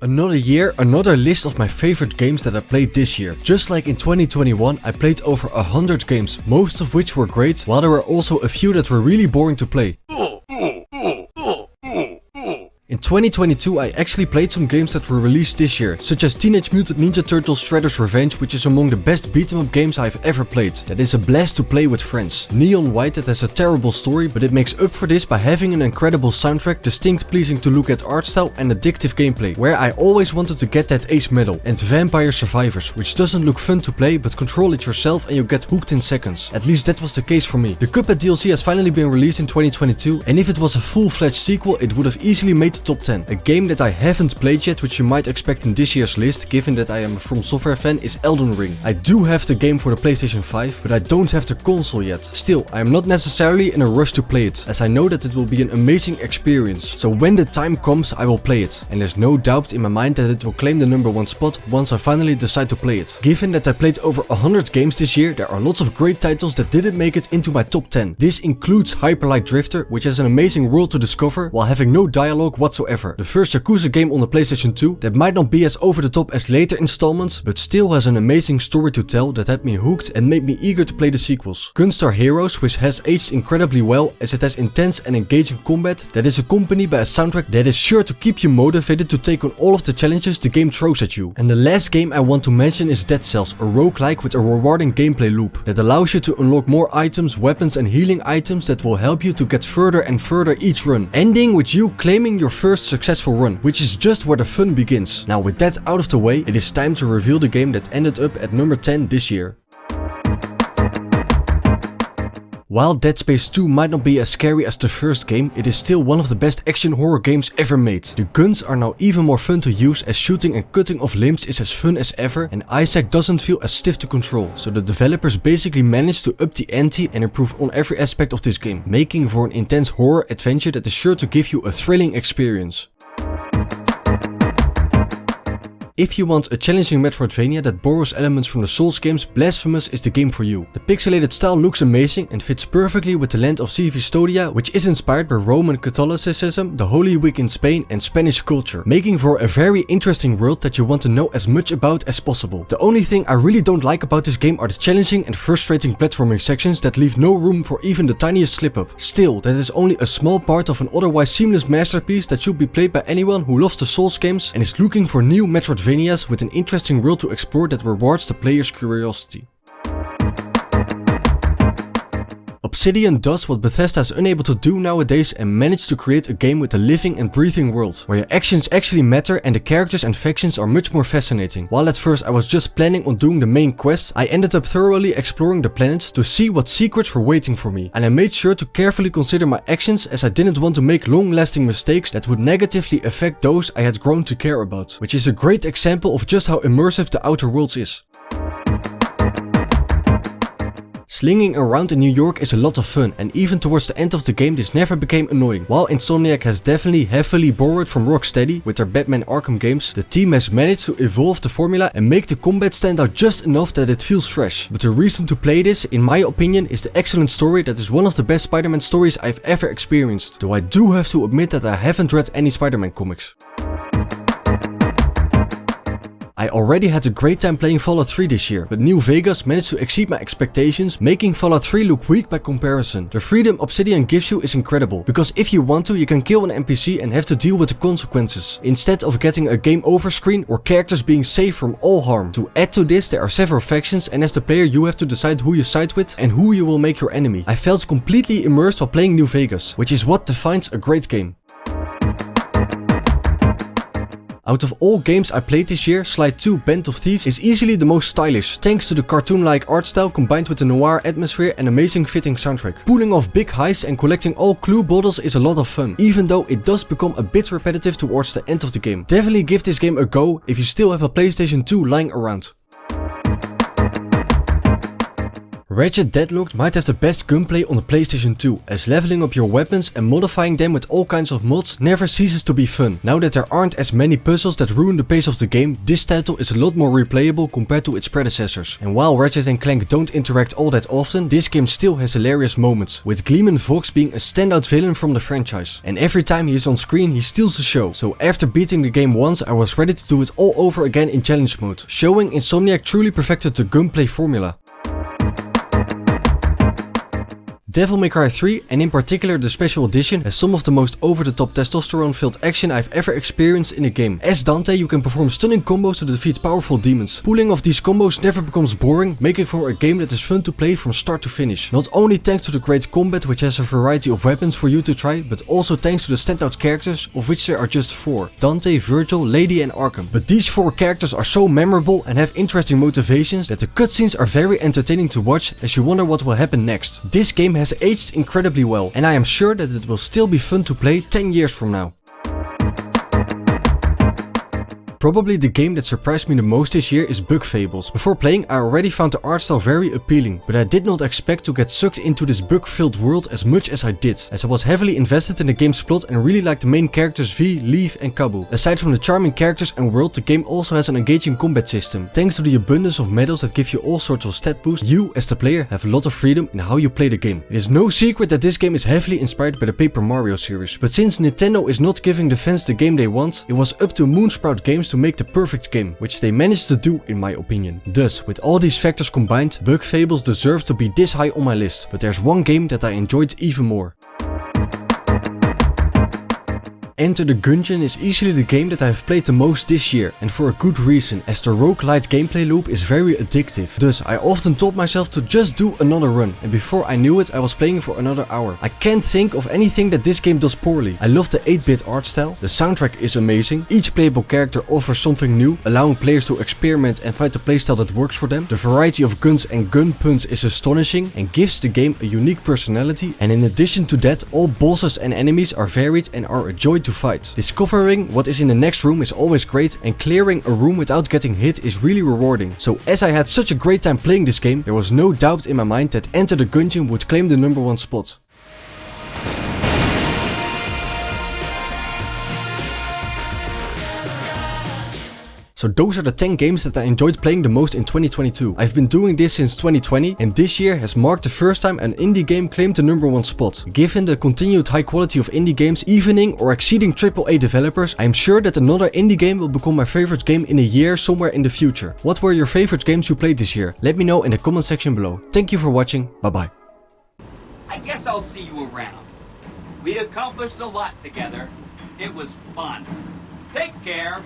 Another year, another list of my favorite games that I played this year. Just like in 2021, I played over 100 games, most of which were great, while there were also a few that were really boring to play. In 2022, I actually played some games that were released this year, such as Teenage Mutant Ninja Turtles Shredder's Revenge, which is among the best beat-em-up games I've ever played. That is a blast to play with friends. Neon White that has a terrible story, but it makes up for this by having an incredible soundtrack, distinct pleasing to look at art style and addictive gameplay, where I always wanted to get that ace medal. And Vampire Survivors, which doesn't look fun to play, but control it yourself and you get hooked in seconds. At least that was the case for me. The Cuphead DLC has finally been released in 2022, and if it was a full-fledged sequel, it would have easily made the top 10. A game that I haven't played yet, which you might expect in this year's list, given that I am a From Software fan, is Elden Ring. I do have the game for the PlayStation 5, but I don't have the console yet. Still, I am not necessarily in a rush to play it, as I know that it will be an amazing experience. So when the time comes, I will play it. And there's no doubt in my mind that it will claim the #1 spot once I finally decide to play it. Given that I played over 100 games this year, there are lots of great titles that didn't make it into my top 10. This includes Hyper Light Drifter, which has an amazing world to discover while having no dialogue whatsoever. The first Yakuza game on the PlayStation 2 that might not be as over the top as later installments, but still has an amazing story to tell that had me hooked and made me eager to play the sequels. Gunstar Heroes, which has aged incredibly well as it has intense and engaging combat that is accompanied by a soundtrack that is sure to keep you motivated to take on all of the challenges the game throws at you. And the last game I want to mention is Dead Cells, a roguelike with a rewarding gameplay loop that allows you to unlock more items, weapons and healing items that will help you to get further and further each run, ending with you claiming your first successful run, which is just where the fun begins. Now with that out of the way, it is time to reveal the game that ended up at number 10 this year. While Dead Space 2 might not be as scary as the first game, it is still one of the best action horror games ever made. The guns are now even more fun to use, as shooting and cutting off limbs is as fun as ever, and Isaac doesn't feel as stiff to control, so the developers basically managed to up the ante and improve on every aspect of this game, making for an intense horror adventure that is sure to give you a thrilling experience. If you want a challenging Metroidvania that borrows elements from the Souls games, Blasphemous is the game for you. The pixelated style looks amazing and fits perfectly with the land of Custodia, which is inspired by Roman Catholicism, the Holy Week in Spain and Spanish culture, making for a very interesting world that you want to know as much about as possible. The only thing I really don't like about this game are the challenging and frustrating platforming sections that leave no room for even the tiniest slip up. Still, that is only a small part of an otherwise seamless masterpiece that should be played by anyone who loves the Souls games and is looking for new Metroidvanias with an interesting world to explore that rewards the player's curiosity. Obsidian does what Bethesda is unable to do nowadays and managed to create a game with a living and breathing world, where your actions actually matter and the characters and factions are much more fascinating. While at first I was just planning on doing the main quests, I ended up thoroughly exploring the planets to see what secrets were waiting for me, and I made sure to carefully consider my actions, as I didn't want to make long-lasting mistakes that would negatively affect those I had grown to care about, which is a great example of just how immersive the Outer Worlds is. Slinging around in New York is a lot of fun, and even towards the end of the game this never became annoying. While Insomniac has definitely heavily borrowed from Rocksteady with their Batman Arkham games, the team has managed to evolve the formula and make the combat stand out just enough that it feels fresh. But the reason to play this, in my opinion, is the excellent story that is one of the best Spider-Man stories I've ever experienced, though I do have to admit that I haven't read any Spider-Man comics. I already had a great time playing Fallout 3 this year, but New Vegas managed to exceed my expectations, making Fallout 3 look weak by comparison. The freedom Obsidian gives you is incredible, because if you want to, you can kill an NPC and have to deal with the consequences, instead of getting a game over screen or characters being safe from all harm. To add to this, there are several factions, and as the player you have to decide who you side with and who you will make your enemy. I felt completely immersed while playing New Vegas, which is what defines a great game. Out of all games I played this year, Slide 2 Band of Thieves is easily the most stylish, thanks to the cartoon-like art style combined with the noir atmosphere and amazing fitting soundtrack. Pulling off big heists and collecting all clue bottles is a lot of fun, even though it does become a bit repetitive towards the end of the game. Definitely give this game a go if you still have a PlayStation 2 lying around. Ratchet Deadlocked might have the best gunplay on the PlayStation 2, as leveling up your weapons and modifying them with all kinds of mods never ceases to be fun. Now that there aren't as many puzzles that ruin the pace of the game, this title is a lot more replayable compared to its predecessors. And while Ratchet & Clank don't interact all that often, this game still has hilarious moments, with Gleeman Vox being a standout villain from the franchise. And every time he is on screen he steals the show. So after beating the game once, I was ready to do it all over again in challenge mode, showing Insomniac truly perfected the gunplay formula. Devil May Cry 3, and in particular the special edition, has some of the most over-the-top testosterone-filled action I've ever experienced in a game. As Dante, you can perform stunning combos to defeat powerful demons. Pulling off these combos never becomes boring, making for a game that is fun to play from start to finish. Not only thanks to the great combat, which has a variety of weapons for you to try, but also thanks to the standout characters, of which there are just 4. Dante, Virgil, Lady and Arkham. But these 4 characters are so memorable and have interesting motivations that the cutscenes are very entertaining to watch as you wonder what will happen next. This game has aged incredibly well, and I am sure that it will still be fun to play 10 years from now. Probably the game that surprised me the most this year is Fables. Before playing, I already found the art style very appealing, but I did not expect to get sucked into this bug-filled world as much as I did, as I was heavily invested in the game's plot and really liked the main characters V, Leaf and Kabu. Aside from the charming characters and world, the game also has an engaging combat system. Thanks to the abundance of medals that give you all sorts of stat boosts, you, as the player, have a lot of freedom in how you play the game. It is no secret that this game is heavily inspired by the Paper Mario series, but since Nintendo is not giving the fans the game they want, it was up to Moonsprout Games to make the perfect game, which they managed to do in my opinion. Thus, with all these factors combined, Fables deserves to be this high on my list, but there's one game that I enjoyed even more. Enter the Gungeon is easily the game that I have played the most this year, and for a good reason, as the roguelite gameplay loop is very addictive. Thus, I often told myself to just do another run, and before I knew it I was playing for another hour. I can't think of anything that this game does poorly. I love the 8-bit art style, the soundtrack is amazing, each playable character offers something new, allowing players to experiment and find the playstyle that works for them. The variety of guns and gun puns is astonishing and gives the game a unique personality, and in addition to that, all bosses and enemies are varied and are a joy to fight. Discovering what is in the next room is always great, and clearing a room without getting hit is really rewarding. So as I had such a great time playing this game, there was no doubt in my mind that Enter the Gungeon would claim the #1 spot. So those are the 10 games that I enjoyed playing the most in 2022. I've been doing this since 2020, and this year has marked the first time an indie game claimed the #1 spot. Given the continued high quality of indie games evening or exceeding AAA developers, I am sure that another indie game will become my favorite game in a year somewhere in the future. What were your favorite games you played this year? Let me know in the comment section below. Thank you for watching, bye bye. I guess I'll see you around. We accomplished a lot together. It was fun. Take care.